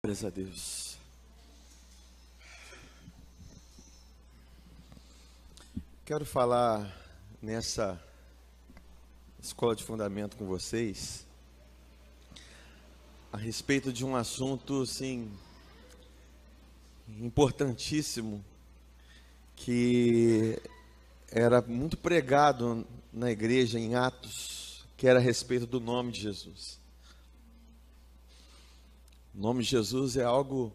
Glórias a Deus. Quero falar nessa escola de fundamento com vocês a respeito de um assunto, assim, importantíssimo, que era muito pregado na igreja em Atos, que era a respeito do nome de Jesus. O nome de Jesus é algo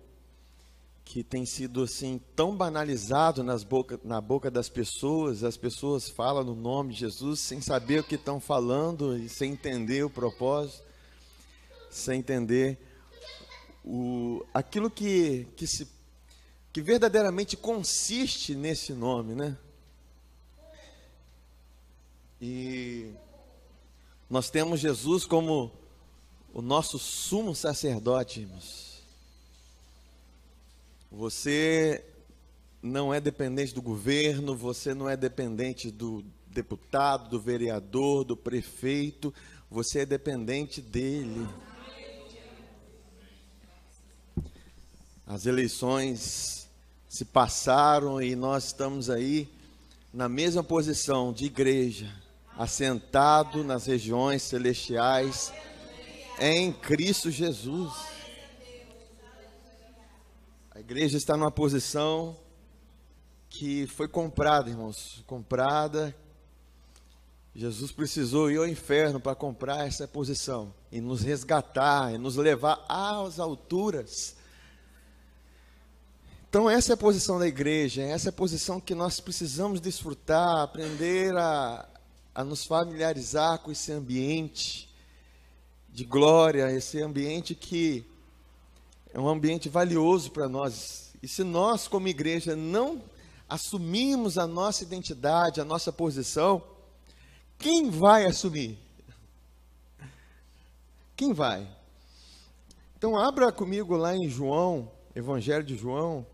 que tem sido assim tão banalizado na boca das pessoas. As pessoas falam no nome de Jesus sem saber o que estão falando e sem entender o propósito, sem entender aquilo que verdadeiramente consiste nesse nome, né? E nós temos Jesus como o nosso sumo sacerdote, irmãos. Você não é dependente do governo, você não é dependente do deputado, do vereador, do prefeito, você é dependente dele. As eleições se passaram e nós estamos aí na mesma posição de igreja, assentado nas regiões celestiais, em Cristo Jesus. A igreja está numa posição que foi comprada, irmãos, comprada. Jesus precisou ir ao inferno para comprar essa posição e nos resgatar, e nos levar às alturas. Então essa é a posição da igreja, essa é a posição que nós precisamos desfrutar, aprender a nos familiarizar com esse ambiente de glória, esse ambiente que é um ambiente valioso para nós. E se nós, como igreja, não assumirmos a nossa identidade, a nossa posição, quem vai assumir? Quem vai? Então, abra comigo lá em João, Evangelho de João.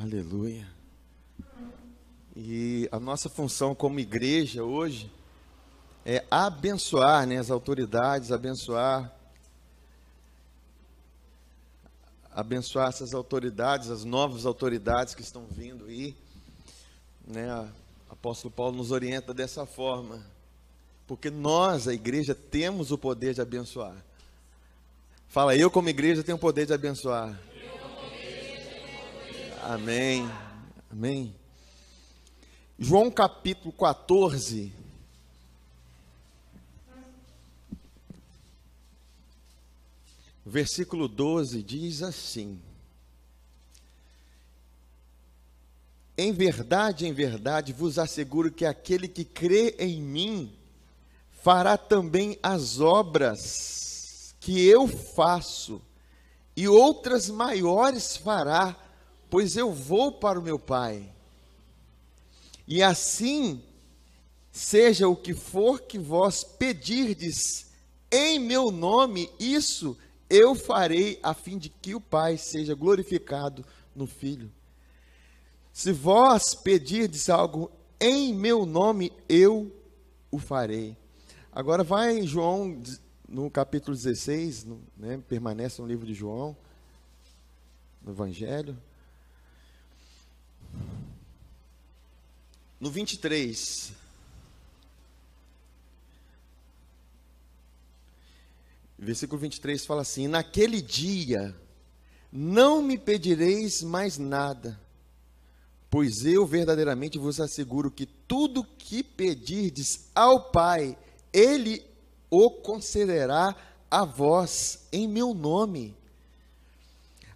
Aleluia. E a nossa função como igreja hoje é abençoar, né, as autoridades, abençoar essas autoridades, as novas autoridades que estão vindo aí, né? O apóstolo Paulo nos orienta dessa forma, porque nós, a igreja, temos o poder de abençoar. Fala, eu como igreja tenho o poder de abençoar. Amém, amém. João capítulo 14, versículo 12, diz assim: em verdade vos asseguro que aquele que crê em mim fará também as obras que eu faço, e outras maiores fará, pois eu vou para o meu Pai. E assim, seja o que for que vós pedirdes em meu nome, isso eu farei, a fim de que o Pai seja glorificado no Filho. Se vós pedirdes algo em meu nome, eu o farei. Agora vai em João, no capítulo 16, né, permanece no livro de João, no Evangelho. No 23, versículo 23 fala assim: naquele dia não me pedireis mais nada, pois eu verdadeiramente vos asseguro que tudo que pedirdes ao Pai, Ele o concederá a vós em meu nome.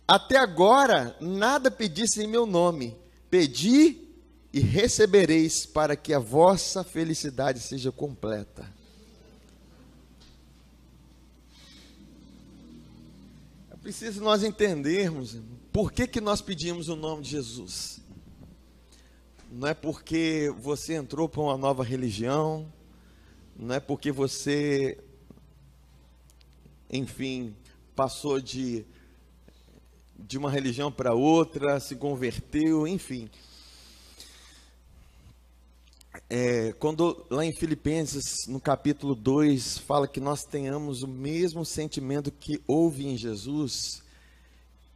Até agora nada pedisse em meu nome, pedi e recebereis, para que a vossa felicidade seja completa. É preciso nós entendermos por que nós pedimos o nome de Jesus. Não é porque você entrou para uma nova religião, não é porque você, enfim, passou de de uma religião para outra, se converteu, enfim. Quando lá em Filipenses, no capítulo 2, fala que nós tenhamos o mesmo sentimento que houve em Jesus,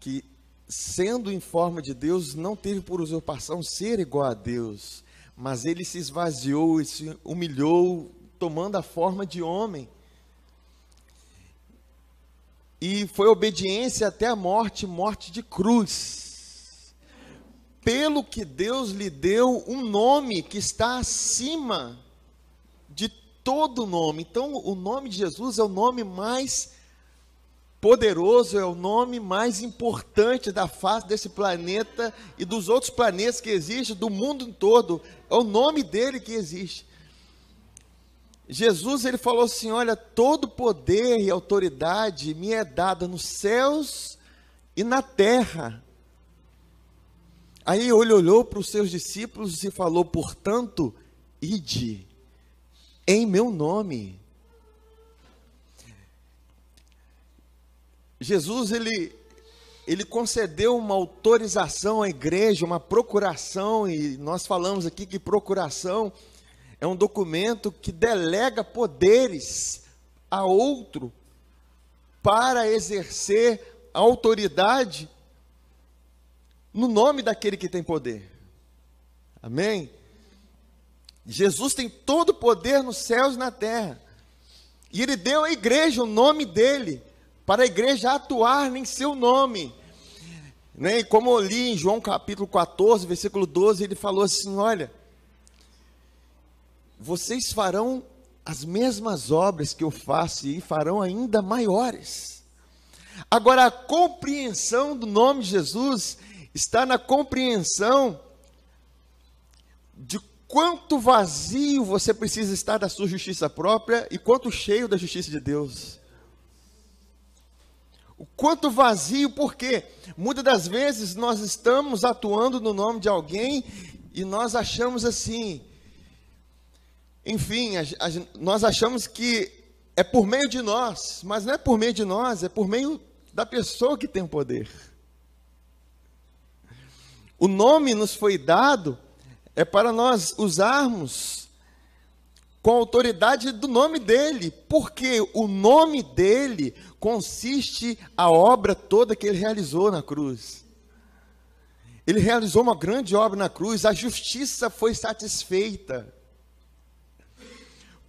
que sendo em forma de Deus, não teve por usurpação ser igual a Deus, mas ele se esvaziou e se humilhou, tomando a forma de homem. E foi obediência até a morte, morte de cruz. Pelo que Deus lhe deu um nome que está acima de todo nome. Então, o nome de Jesus é o nome mais poderoso, é o nome mais importante da face desse planeta e dos outros planetas que existem, do mundo todo. É o nome dele que existe. Jesus, ele falou assim, olha, todo poder e autoridade me é dada nos céus e na terra. Aí ele olhou para os seus discípulos e falou, portanto, ide em meu nome. Jesus, ele concedeu uma autorização à igreja, uma procuração, e nós falamos aqui que procuração é um documento que delega poderes a outro para exercer a autoridade no nome daquele que tem poder. Amém? Jesus tem todo o poder nos céus e na terra. E ele deu à igreja o nome dele, para a igreja atuar em seu nome. E como eu li em João capítulo 14, versículo 12, ele falou assim, olha, vocês farão as mesmas obras que eu faço e farão ainda maiores. Agora, a compreensão do nome de Jesus está na compreensão de quanto vazio você precisa estar da sua justiça própria e quanto cheio da justiça de Deus. O quanto vazio, porque muitas das vezes nós estamos atuando no nome de alguém e nós achamos assim, enfim, nós achamos que é por meio de nós, mas não é por meio de nós, é por meio da pessoa que tem o poder. O nome nos foi dado é para nós usarmos com a autoridade do nome dele, porque o nome dele consiste a obra toda que ele realizou na cruz. Ele realizou uma grande obra na cruz, a justiça foi satisfeita.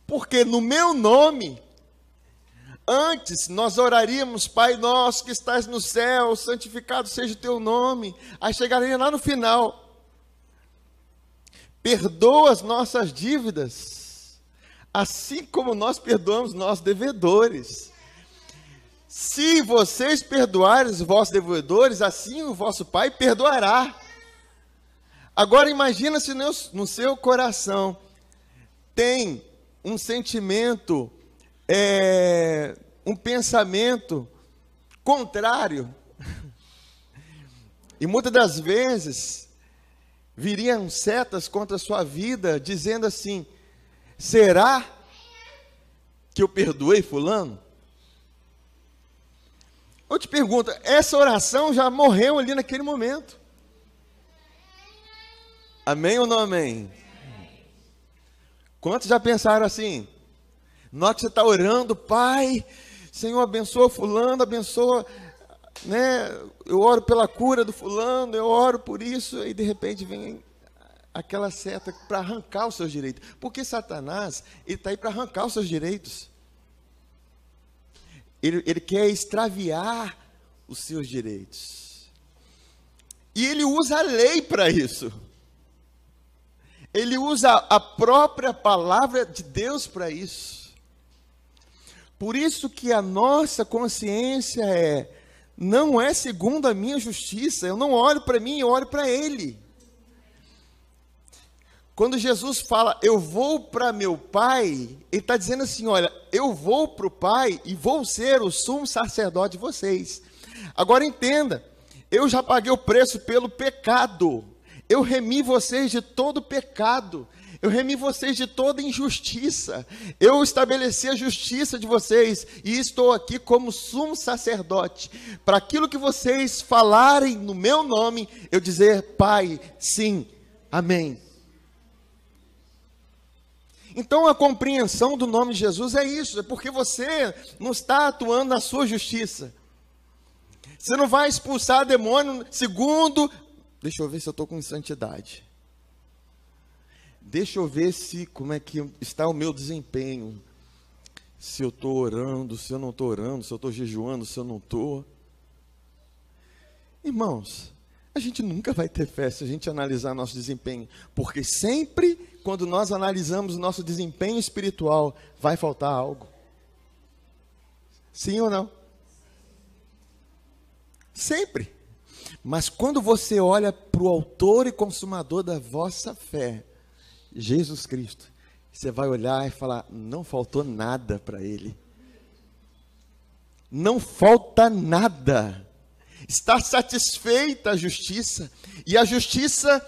Porque no meu nome, antes nós oraríamos, Pai nosso que estás no céu, santificado seja o teu nome. Aí chegaria lá no final, perdoa as nossas dívidas, assim como nós perdoamos nossos devedores. Se vocês perdoarem os vossos devedores, assim o vosso Pai perdoará. Agora imagina se no seu coração tem um sentimento, um pensamento contrário. E muitas das vezes viriam setas contra a sua vida, dizendo assim, será que eu perdoei fulano? Eu te pergunto, essa oração já morreu ali naquele momento. Amém ou não amém? Quantos já pensaram assim? Na hora que você está orando, Pai, Senhor, abençoa fulano, abençoa, né? Eu oro pela cura do fulano, eu oro por isso, e de repente vem aquela seta para arrancar os seus direitos. Porque Satanás, ele está aí para arrancar os seus direitos. Ele quer extraviar os seus direitos. E ele usa a lei para isso. Ele usa a própria palavra de Deus para isso. Por isso que a nossa consciência não é segundo a minha justiça. Eu não olho para mim, eu olho para Ele. Quando Jesus fala, eu vou para meu Pai, Ele está dizendo assim, olha, eu vou para o Pai e vou ser o sumo sacerdote de vocês. Agora entenda, eu já paguei o preço pelo pecado. Eu remi vocês de todo pecado. Eu remi vocês de toda injustiça. Eu estabeleci a justiça de vocês. E estou aqui como sumo sacerdote. Para aquilo que vocês falarem no meu nome, eu dizer, Pai, sim, amém. Então a compreensão do nome de Jesus é isso. É porque você não está atuando na sua justiça. Você não vai expulsar demônio segundo... Deixa eu ver se eu estou com santidade. Deixa eu ver como é que está o meu desempenho. Se eu estou orando, se eu não estou orando, se eu estou jejuando, se eu não estou. Irmãos, a gente nunca vai ter fé se a gente analisar nosso desempenho. Porque sempre, quando nós analisamos o nosso desempenho espiritual, vai faltar algo. Sim ou não? Sempre. Mas quando você olha para o autor e consumador da vossa fé, Jesus Cristo, você vai olhar e falar, não faltou nada para ele. Não falta nada. Está satisfeita a justiça. E a justiça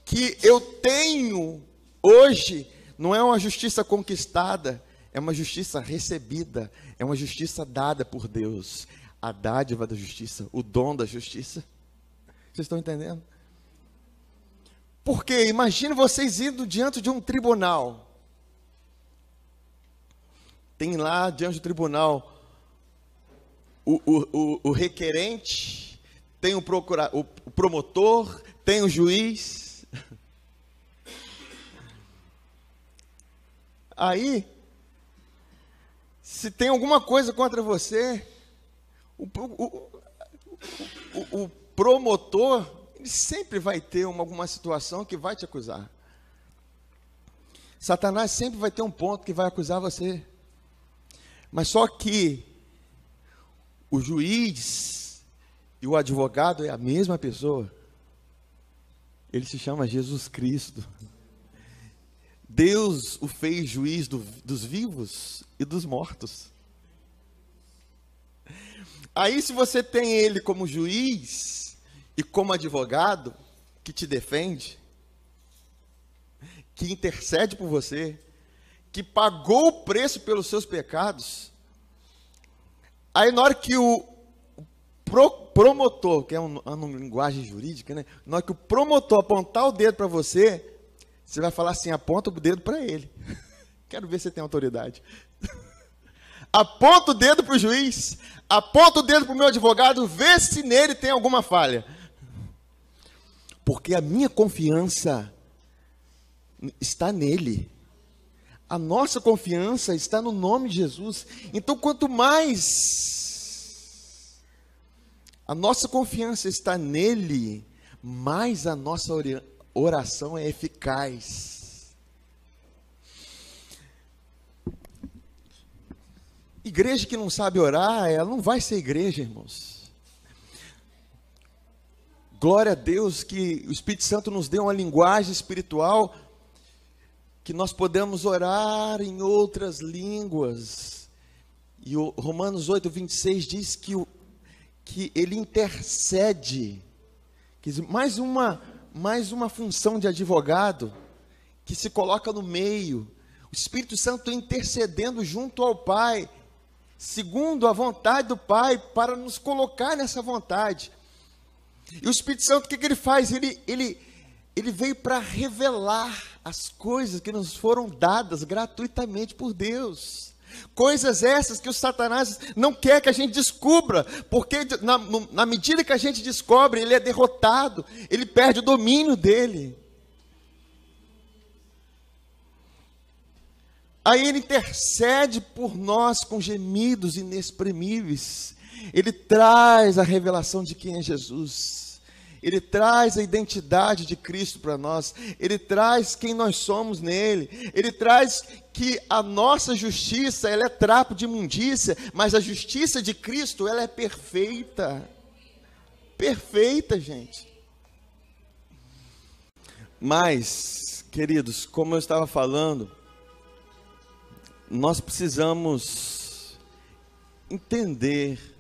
que eu tenho hoje, não é uma justiça conquistada, é uma justiça recebida, é uma justiça dada por Deus. A dádiva da justiça, o dom da justiça. Vocês estão entendendo? Porque imagine vocês indo diante de um tribunal. Tem lá diante do tribunal o requerente, tem o promotor, tem o juiz. Aí, se tem alguma coisa contra você, o promotor, ele sempre vai ter alguma situação que vai te acusar. Satanás sempre vai ter um ponto que vai acusar você. Mas só que o juiz e o advogado é a mesma pessoa. Ele se chama Jesus Cristo. Deus o fez juiz dos vivos e dos mortos. Aí, se você tem ele como juiz e como advogado, que te defende, que intercede por você, que pagou o preço pelos seus pecados, aí na hora que o promotor, que é uma linguagem jurídica, né? Na hora que o promotor apontar o dedo para você, você vai falar assim, aponta o dedo para ele. Quero ver se você tem autoridade. Aponta o dedo para o juiz, aponta o dedo para o meu advogado, vê se nele tem alguma falha. Porque a minha confiança está nele. A nossa confiança está no nome de Jesus. Então, quanto mais a nossa confiança está nele, mais a nossa oração é eficaz. Igreja que não sabe orar, ela não vai ser igreja, irmãos. Glória a Deus que o Espírito Santo nos deu uma linguagem espiritual que nós podemos orar em outras línguas. E o Romanos 8:26 diz que ele intercede. Quer dizer, mais uma função de advogado que se coloca no meio. O Espírito Santo intercedendo junto ao Pai, segundo a vontade do Pai, para nos colocar nessa vontade. E o Espírito Santo, o que ele faz? Ele veio para revelar as coisas que nos foram dadas gratuitamente por Deus. Coisas essas que o Satanás não quer que a gente descubra, porque na medida que a gente descobre, ele é derrotado, ele perde o domínio dele. Aí ele intercede por nós com gemidos inexprimíveis. Ele traz a revelação de quem é Jesus. Ele traz a identidade de Cristo para nós. Ele traz quem nós somos nele. Ele traz que a nossa justiça, ela é trapo de imundícia, mas a justiça de Cristo, ela é perfeita. Perfeita, gente. Mas, queridos, como eu estava falando, nós precisamos entender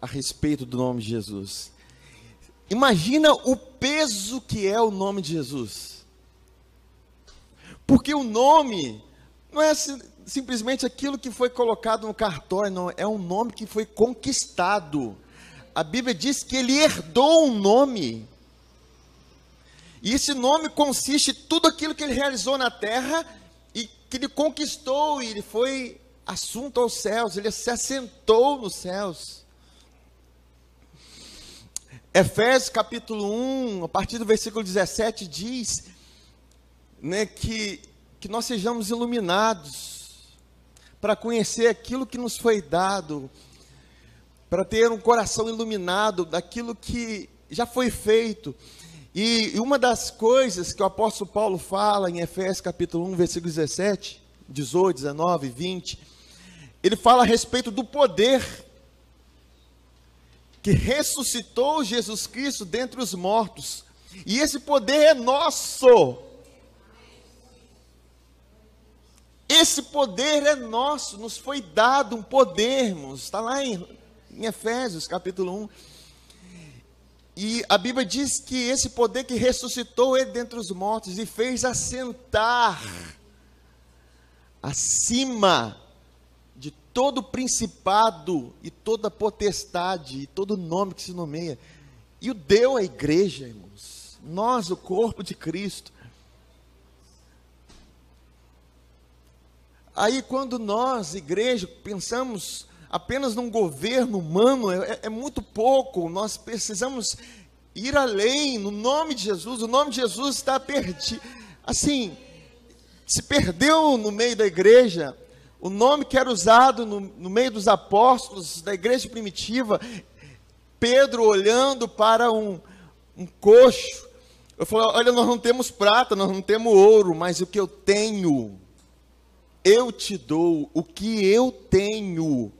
a respeito do nome de Jesus. Imagina o peso que é o nome de Jesus. Porque o nome não é simplesmente aquilo que foi colocado no cartório, não, é um nome que foi conquistado. A Bíblia diz que ele herdou um nome. E esse nome consiste em tudo aquilo que ele realizou na terra e que ele conquistou, e ele foi assunto aos céus, ele se assentou nos céus. Efésios capítulo 1, a partir do versículo 17, diz, né, que nós sejamos iluminados para conhecer aquilo que nos foi dado, para ter um coração iluminado daquilo que já foi feito. E uma das coisas que o apóstolo Paulo fala em Efésios capítulo 1, versículo 17, 18, 19, 20, ele fala a respeito do poder que ressuscitou Jesus Cristo dentre os mortos. E esse poder é nosso. Esse poder é nosso, nos foi dado um poder, irmãos. Está lá em Efésios capítulo 1. E a Bíblia diz que esse poder que ressuscitou ele dentre os mortos e fez assentar acima de todo principado e toda potestade e todo nome que se nomeia, e o deu à igreja, irmãos, nós, o corpo de Cristo. Aí quando nós, igreja, pensamos apenas num governo humano, é muito pouco. Nós precisamos ir além, no nome de Jesus. O nome de Jesus está perdido, assim, se perdeu no meio da igreja. O nome que era usado no meio dos apóstolos, da igreja primitiva, Pedro olhando para um coxo, eu falei, olha, nós não temos prata, nós não temos ouro, mas o que eu tenho, eu te dou. O que eu tenho,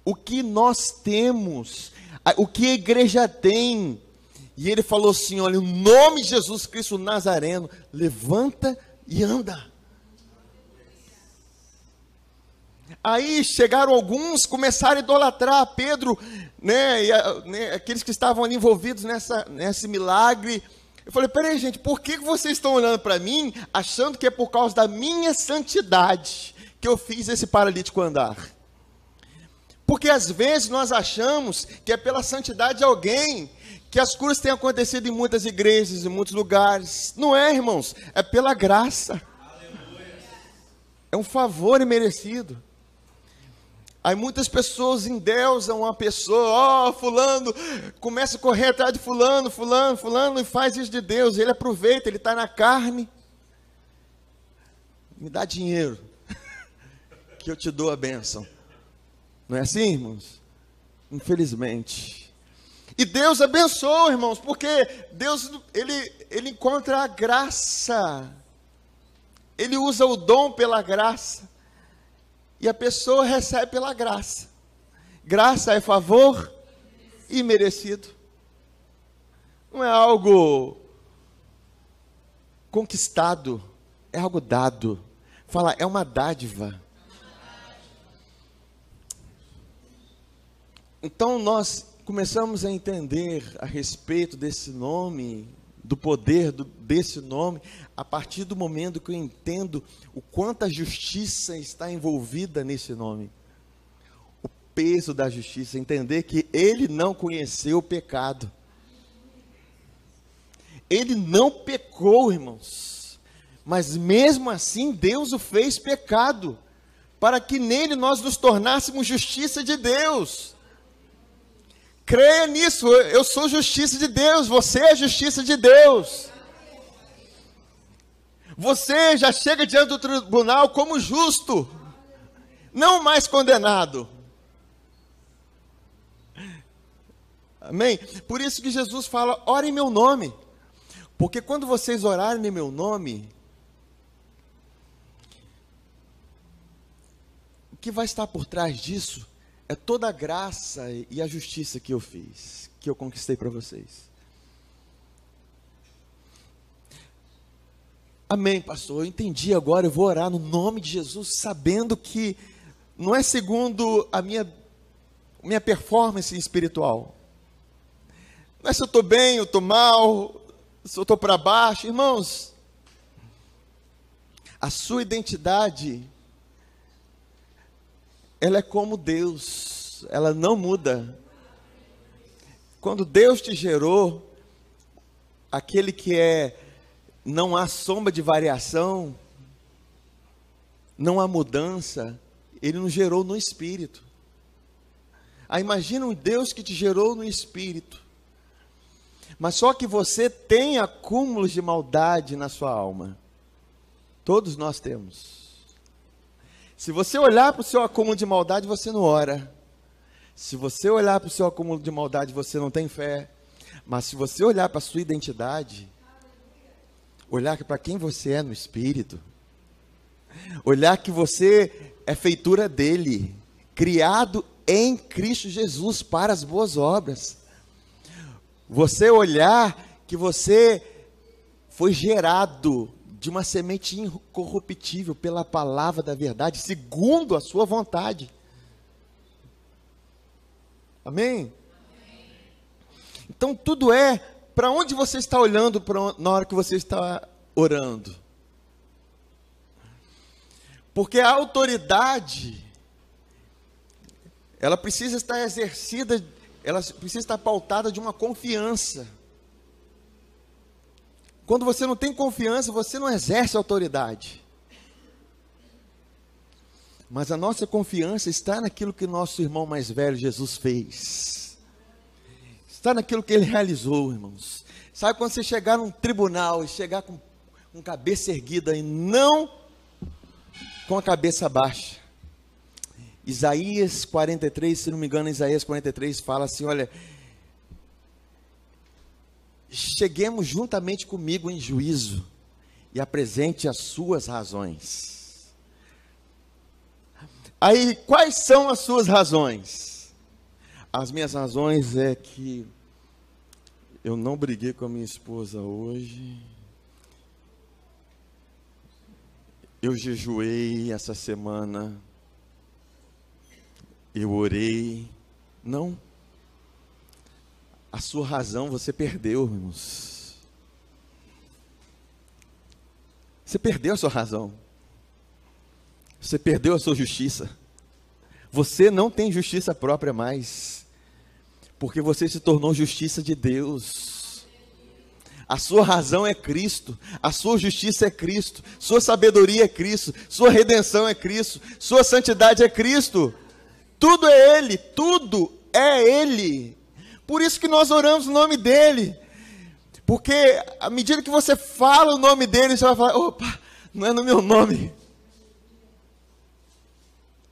o que nós temos, o que a igreja tem. E ele falou assim, olha, o nome de Jesus Cristo Nazareno, levanta e anda. Aí chegaram alguns, começaram a idolatrar Pedro, né, aqueles que estavam ali envolvidos nesse milagre. Eu falei, peraí gente, por que vocês estão olhando para mim, achando que é por causa da minha santidade que eu fiz esse paralítico andar? Porque às vezes nós achamos que é pela santidade de alguém que as curas têm acontecido em muitas igrejas, em muitos lugares. Não é, irmãos, é pela graça. É um favor imerecido. Aí muitas pessoas endeusam uma pessoa, fulano, começa a correr atrás de fulano, e faz isso de Deus. Ele aproveita, ele está na carne. Me dá dinheiro, que eu te dou a bênção. Não é assim, irmãos? Infelizmente. E Deus abençoa, irmãos, porque Deus, ele encontra a graça. Ele usa o dom pela graça. E a pessoa recebe pela graça. Graça é favor imerecido. Não é algo conquistado, é algo dado. Fala, é uma dádiva. Então nós começamos a entender a respeito desse nome, do poder desse nome, a partir do momento que eu entendo o quanto a justiça está envolvida nesse nome. O peso da justiça, entender que ele não conheceu o pecado. Ele não pecou, irmãos, mas mesmo assim Deus o fez pecado, para que nele nós nos tornássemos justiça de Deus. Creia nisso, eu sou justiça de Deus, você é justiça de Deus. Você já chega diante do tribunal como justo, não mais condenado. Amém? Por isso que Jesus fala, ore em meu nome. Porque quando vocês orarem em meu nome, o que vai estar por trás disso é toda a graça e a justiça que eu fiz, que eu conquistei para vocês. Amém, pastor, eu entendi agora, eu vou orar no nome de Jesus, sabendo que não é segundo a minha performance espiritual. Não é se eu estou bem, eu estou mal, se eu estou para baixo. Irmãos, a sua identidade, ela é como Deus, ela não muda. Quando Deus te gerou, aquele que não há sombra de variação, não há mudança, Ele nos gerou no Espírito. Imagina um Deus que te gerou no Espírito, mas só que você tem acúmulos de maldade na sua alma. Todos nós temos. Se você olhar para o seu acúmulo de maldade, você não ora. Se você olhar para o seu acúmulo de maldade, você não tem fé. Mas se você olhar para a sua identidade, olhar para quem você é no Espírito, olhar que você é feitura dele, criado em Cristo Jesus para as boas obras. Você olhar que você foi gerado de uma semente incorruptível pela palavra da verdade, segundo a sua vontade. Amém? Então tudo é para onde você está olhando na hora que você está orando. Porque a autoridade, ela precisa estar exercida, ela precisa estar pautada de uma confiança. Quando você não tem confiança, você não exerce autoridade. Mas a nossa confiança está naquilo que nosso irmão mais velho, Jesus, fez. Está naquilo que ele realizou, irmãos. Sabe quando você chegar num tribunal e chegar com cabeça erguida e não com a cabeça baixa? Isaías 43, se não me engano, Isaías 43 fala assim, olha, cheguemos juntamente comigo em juízo e apresente as suas razões. Aí, quais são as suas razões? As minhas razões é que eu não briguei com a minha esposa hoje. Eu jejuei essa semana. Eu orei. Não. A sua razão você perdeu, irmãos. Você perdeu a sua razão. Você perdeu a sua justiça. Você não tem justiça própria mais, porque você se tornou justiça de Deus. A sua razão é Cristo, a sua justiça é Cristo, sua sabedoria é Cristo, sua redenção é Cristo, sua santidade é Cristo. Tudo é Ele, tudo é Ele. Por isso que nós oramos o nome dEle, porque à medida que você fala o nome dEle, você vai falar, opa, não é no meu nome.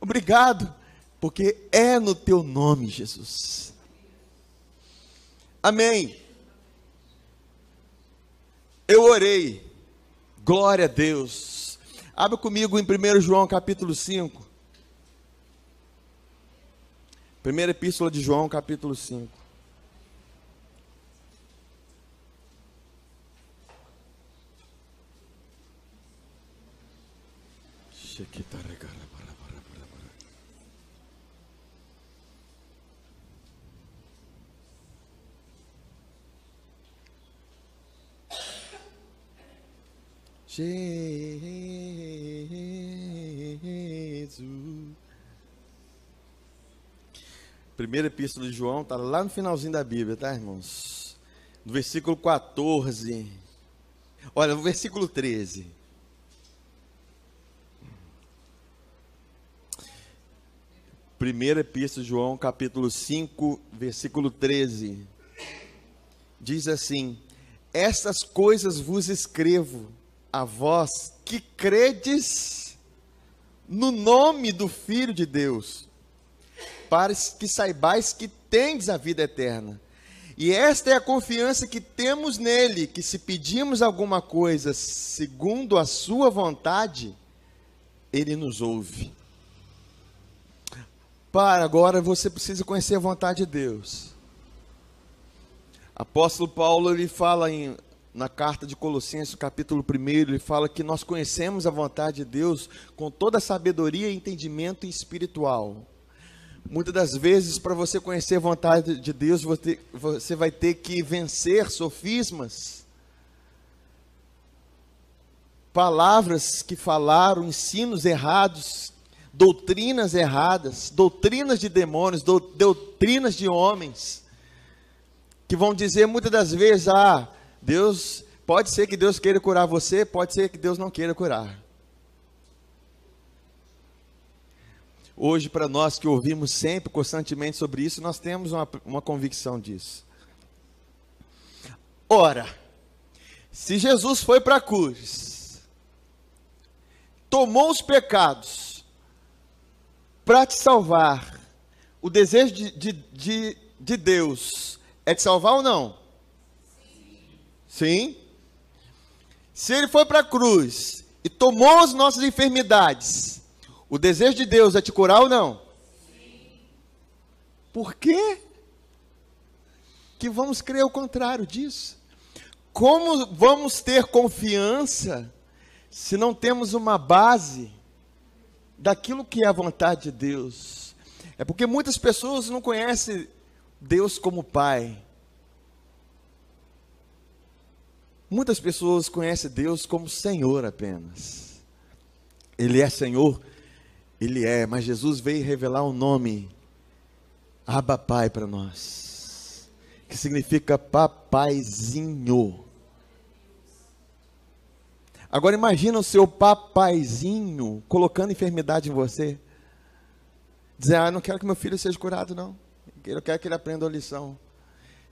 Obrigado, porque é no teu nome, Jesus. Amém. Eu orei. Glória a Deus. Abra comigo em 1 João capítulo 5. Primeira epístola de João capítulo 5. Jesus. Primeira epístola de João, está lá no finalzinho da Bíblia, tá, irmãos? No versículo 14. Olha, no versículo 13. Primeira epístola de João, capítulo 5, versículo 13. Diz assim: estas coisas vos escrevo a vós que credes no nome do Filho de Deus, para que saibais que tendes a vida eterna. E esta é a confiança que temos nele, que se pedimos alguma coisa segundo a sua vontade, ele nos ouve. Para agora você precisa conhecer a vontade de Deus. Apóstolo Paulo, ele fala na carta de Colossenses, capítulo 1, ele fala que nós conhecemos a vontade de Deus com toda a sabedoria e entendimento espiritual. Muitas das vezes, para você conhecer a vontade de Deus, você vai ter que vencer sofismas, palavras que falaram, ensinos errados, doutrinas erradas, doutrinas de demônios, doutrinas de homens, que vão dizer muitas das vezes, Deus, pode ser que Deus queira curar você, pode ser que Deus não queira curar. Hoje, para nós que ouvimos sempre, constantemente sobre isso, nós temos uma convicção disso. Ora, se Jesus foi para a cruz, tomou os pecados para te salvar, o desejo de Deus é te salvar ou não? Sim. Se ele foi para a cruz e tomou as nossas enfermidades, o desejo de Deus é te curar ou não? Sim. Por quê? Que vamos crer o contrário disso? Como vamos ter confiança se não temos uma base daquilo que é a vontade de Deus? É porque muitas pessoas não conhecem Deus como Pai. Muitas pessoas conhecem Deus como Senhor apenas. Ele é Senhor. Ele é, mas Jesus veio revelar o nome Abba Pai para nós, que significa papaizinho. Agora imagina o seu papaizinho colocando enfermidade em você, dizer, não quero que meu filho seja curado não, eu quero que ele aprenda uma lição.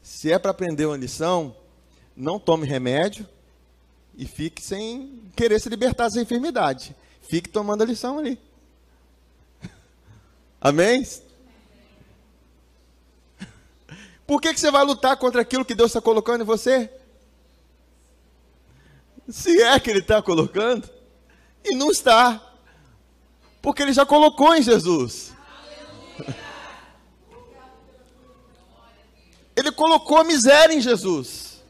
Se é para aprender uma lição, não tome remédio e fique sem querer se libertar dessa enfermidade, fique tomando a lição ali. Amém? Por que você vai lutar contra aquilo que Deus está colocando em você? Se é que Ele está colocando, e não está, porque Ele já colocou em Jesus. Ele colocou a miséria em Jesus.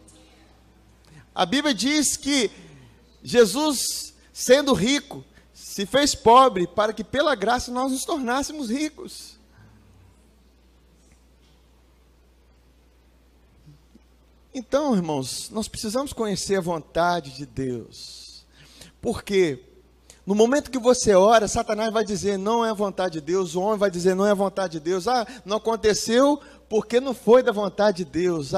A Bíblia diz que Jesus, sendo rico, se fez pobre para que pela graça nós nos tornássemos ricos. Então, irmãos, nós precisamos conhecer a vontade de Deus. Porque no momento que você ora, Satanás vai dizer, não é a vontade de Deus. O homem vai dizer, não é a vontade de Deus. Não aconteceu porque não foi da vontade de Deus.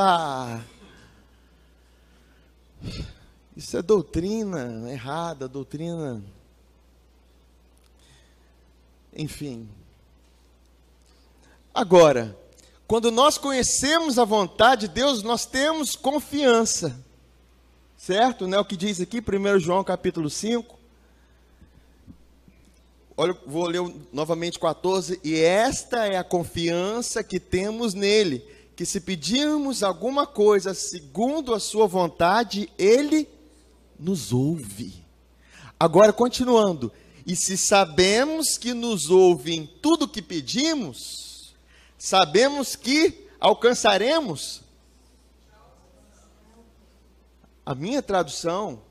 Isso é doutrina errada, doutrina... Enfim. Agora, quando nós conhecemos a vontade de Deus, nós temos confiança. Certo? Não é o que diz aqui, 1 João capítulo 5. Olha, vou ler novamente 14. E esta é a confiança que temos nele, que se pedirmos alguma coisa segundo a sua vontade, ele nos ouve. Agora, continuando. E se sabemos que nos ouve em tudo que pedimos, sabemos que alcançaremos. A minha tradução,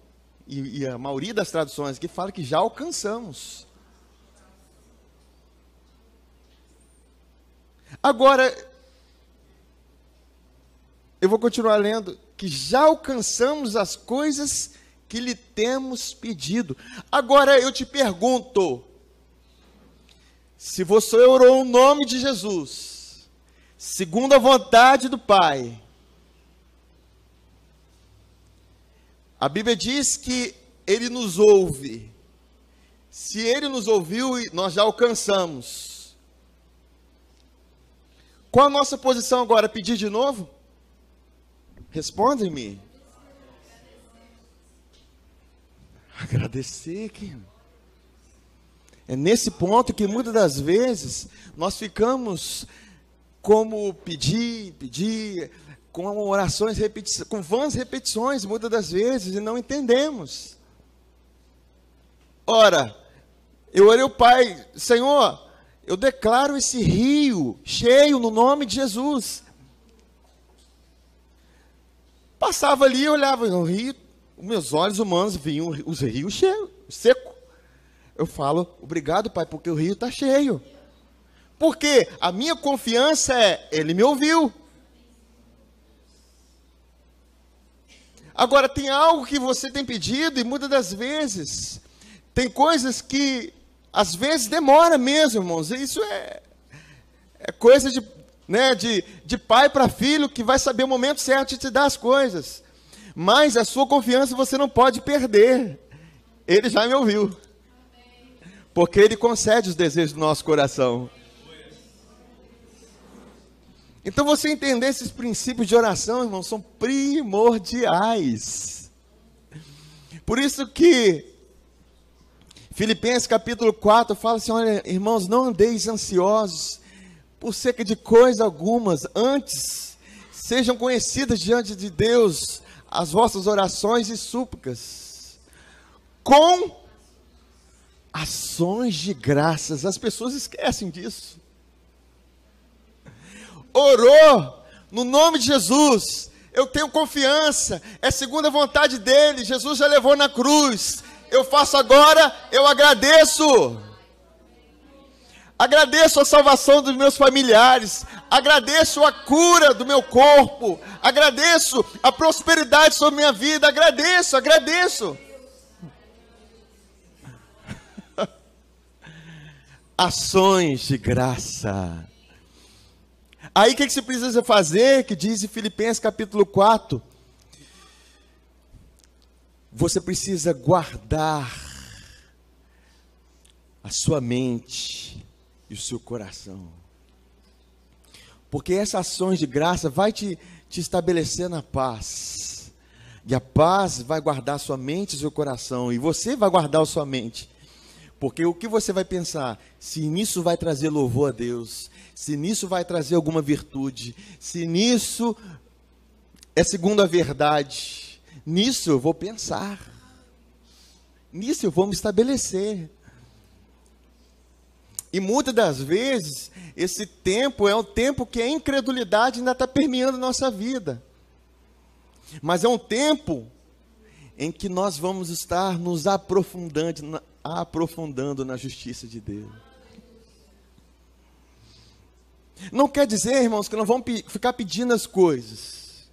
e a maioria das traduções aqui, fala que já alcançamos. Agora, eu vou continuar lendo, que já alcançamos as coisas que lhe temos pedido. Agora eu te pergunto, se você orou o nome de Jesus, segundo a vontade do Pai, a Bíblia diz que Ele nos ouve. Se Ele nos ouviu, nós já alcançamos. Qual a nossa posição agora? Pedir de novo? Respondem-me. Agradecer, que é nesse ponto que muitas das vezes nós ficamos como pedir, com orações repetidas, com vãs repetições, muitas das vezes, e não entendemos. Ora, eu orei ao Pai, Senhor, eu declaro esse rio cheio no nome de Jesus. Passava ali e olhava no rio, meus olhos humanos viam os rios cheios, seco. Eu falo, obrigado, Pai, porque o rio está cheio. Porque a minha confiança é, ele me ouviu. Agora, tem algo que você tem pedido e muitas das vezes, tem coisas que às vezes demora mesmo, irmãos. Isso é coisa de pai para filho, que vai saber o momento certo de te dar as coisas. Mas a sua confiança você não pode perder. Ele já me ouviu. Porque ele concede os desejos do nosso coração. Então, você entender esses princípios de oração, irmãos, são primordiais. Por isso que Filipenses capítulo 4 fala assim: olha, irmãos, não andeis ansiosos por cerca de coisa algumas, antes sejam conhecidas diante de Deus as vossas orações e súplicas, com ações de graças. As pessoas esquecem disso. Orou no nome de Jesus, eu tenho confiança, é segundo a vontade dele, Jesus já levou na cruz, eu faço agora, eu agradeço. Agradeço a salvação dos meus familiares, agradeço a cura do meu corpo, agradeço a prosperidade sobre minha vida, agradeço. Ações de graça. Aí o que você precisa fazer? Que diz em Filipenses capítulo 4. Você precisa guardar a sua mente e o seu coração. Porque essas ações de graça vai te estabelecer na paz. E a paz vai guardar a sua mente e o seu coração. E você vai guardar a sua mente. Porque o que você vai pensar? Se nisso vai trazer louvor a Deus, se nisso vai trazer alguma virtude, se nisso é segundo a verdade, nisso eu vou pensar, nisso eu vou me estabelecer. E muitas das vezes, esse tempo é um tempo que a incredulidade ainda está permeando a nossa vida. Mas é um tempo em que nós vamos estar nos aprofundando na justiça de Deus. Não quer dizer, irmãos, que nós vamos ficar pedindo as coisas,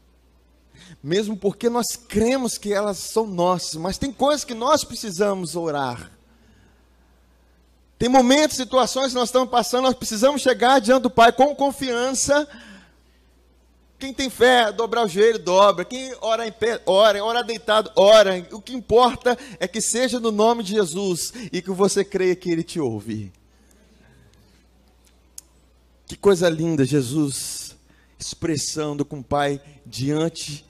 mesmo porque nós cremos que elas são nossas, mas tem coisas que nós precisamos orar. Tem momentos, situações que nós estamos passando, nós precisamos chegar diante do Pai com confiança. Quem tem fé, dobrar o joelho, dobra. Quem ora em pé, ora deitado, ora. O que importa é que seja no nome de Jesus e que você creia que Ele te ouve. Que coisa linda, Jesus expressando com o Pai diante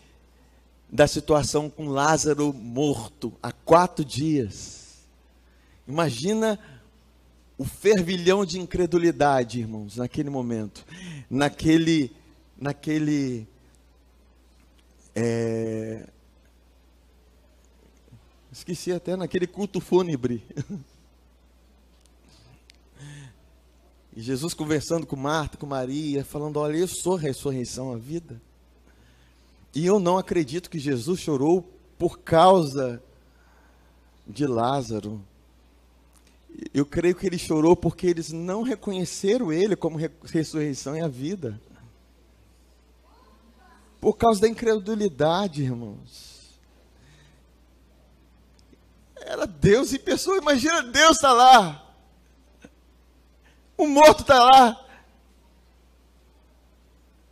da situação com Lázaro morto há 4 dias. Imagina o fervilhão de incredulidade, irmãos, naquele momento, naquele culto fúnebre. E Jesus conversando com Marta, com Maria, falando: olha, eu sou a ressurreição, a vida. E eu não acredito que Jesus chorou por causa de Lázaro. Eu creio que ele chorou porque eles não reconheceram ele como ressurreição e a vida. Por causa da incredulidade, irmãos. Era Deus em pessoa. Imagina, Deus está lá. O morto está lá.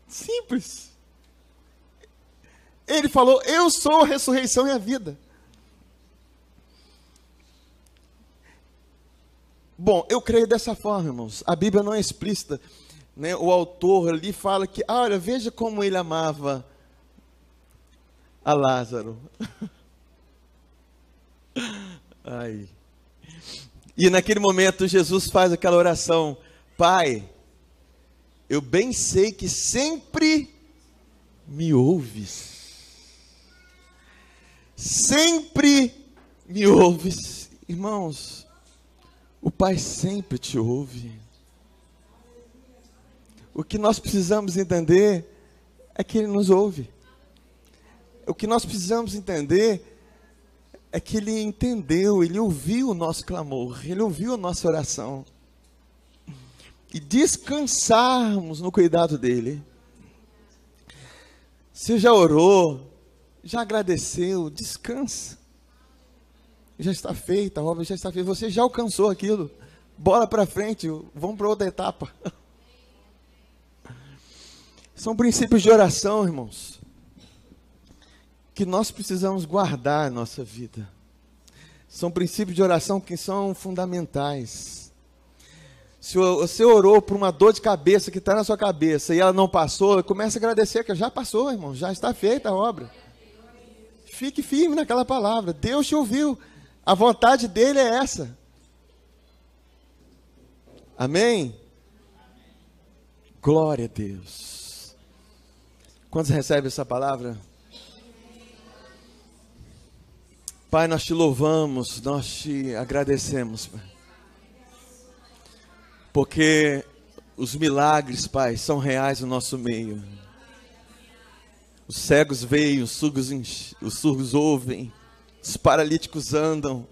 Simples. Ele falou: eu sou a ressurreição e a vida. Bom, eu creio dessa forma, irmãos. A Bíblia não é explícita, né? O autor ali fala que, olha, veja como ele amava a Lázaro. Ai. E naquele momento Jesus faz aquela oração: Pai, eu bem sei que sempre me ouves. Sempre me ouves. Irmãos, o Pai sempre te ouve. O que nós precisamos entender é que Ele nos ouve. O que nós precisamos entender é que Ele entendeu, Ele ouviu o nosso clamor, Ele ouviu a nossa oração. e descansarmos no cuidado dele. Você já orou, já agradeceu, descansa. Já está feita, a obra já está feita, você já alcançou aquilo. Bola para frente, vamos para outra etapa. São princípios de oração, irmãos, que nós precisamos guardar na nossa vida. São princípios de oração que são fundamentais. Se você orou por uma dor de cabeça que está na sua cabeça e ela não passou, comece a agradecer que já passou, irmão, já está feita a obra. Fique firme naquela palavra, Deus te ouviu, a vontade dele é essa. Amém? Glória a Deus. Quantos recebem essa palavra? Pai, nós te louvamos, nós te agradecemos, Pai. Porque os milagres, Pai, são reais no nosso meio. Os cegos veem, os surdos ouvem, os paralíticos andam.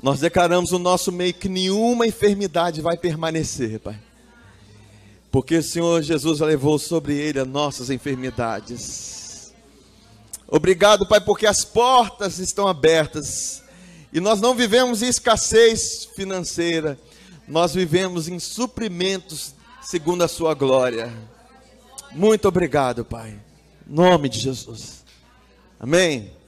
Nós declaramos no nosso meio que nenhuma enfermidade vai permanecer, Pai. Porque o Senhor Jesus já levou sobre ele as nossas enfermidades. Obrigado, Pai, porque as portas estão abertas. E nós não vivemos em escassez financeira. Nós vivemos em suprimentos segundo a sua glória. Muito obrigado, Pai. Em nome de Jesus. Amém.